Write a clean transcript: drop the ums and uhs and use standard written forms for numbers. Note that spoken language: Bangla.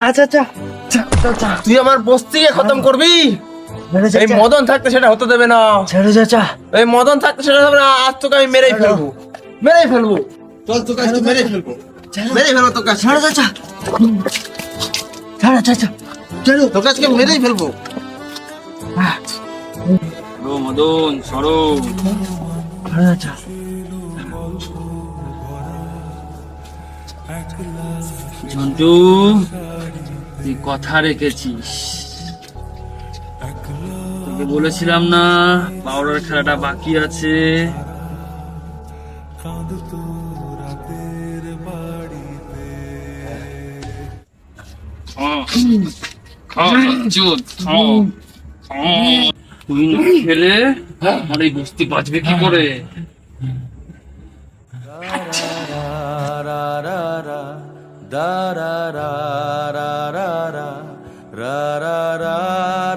আচ্ছা আচ্ছা তুই আমার বস্তিকে খতম করবি? এই মদন থাকতে সেটা হতে দেবে না। ছেড়ে চাচা। এই মদন থাকতে সেটা হবে না। আজ তোকে আমি মেরেই ফেলবো, মেরেই ফেলবো। চল তোকে আজকে মেরেই ফেলবো, মেরেই ফেলবো তোকে আজকে। ছেড়ে চাচা, ছেড়ে চাচা, ছেড়ে। তোকে আজকে মেরেই ফেলবো। মদন সরো। ছেড়ে চাচা। ঝন্টু, তুই কথা রেখেছিস। তোকে বলেছিলাম না পাউডার খেলাটা বাকি আছে। তুই না খেলে আমার এই বস্তি বাঁচবে কি করে? রা রা রা রা রা রা রা রা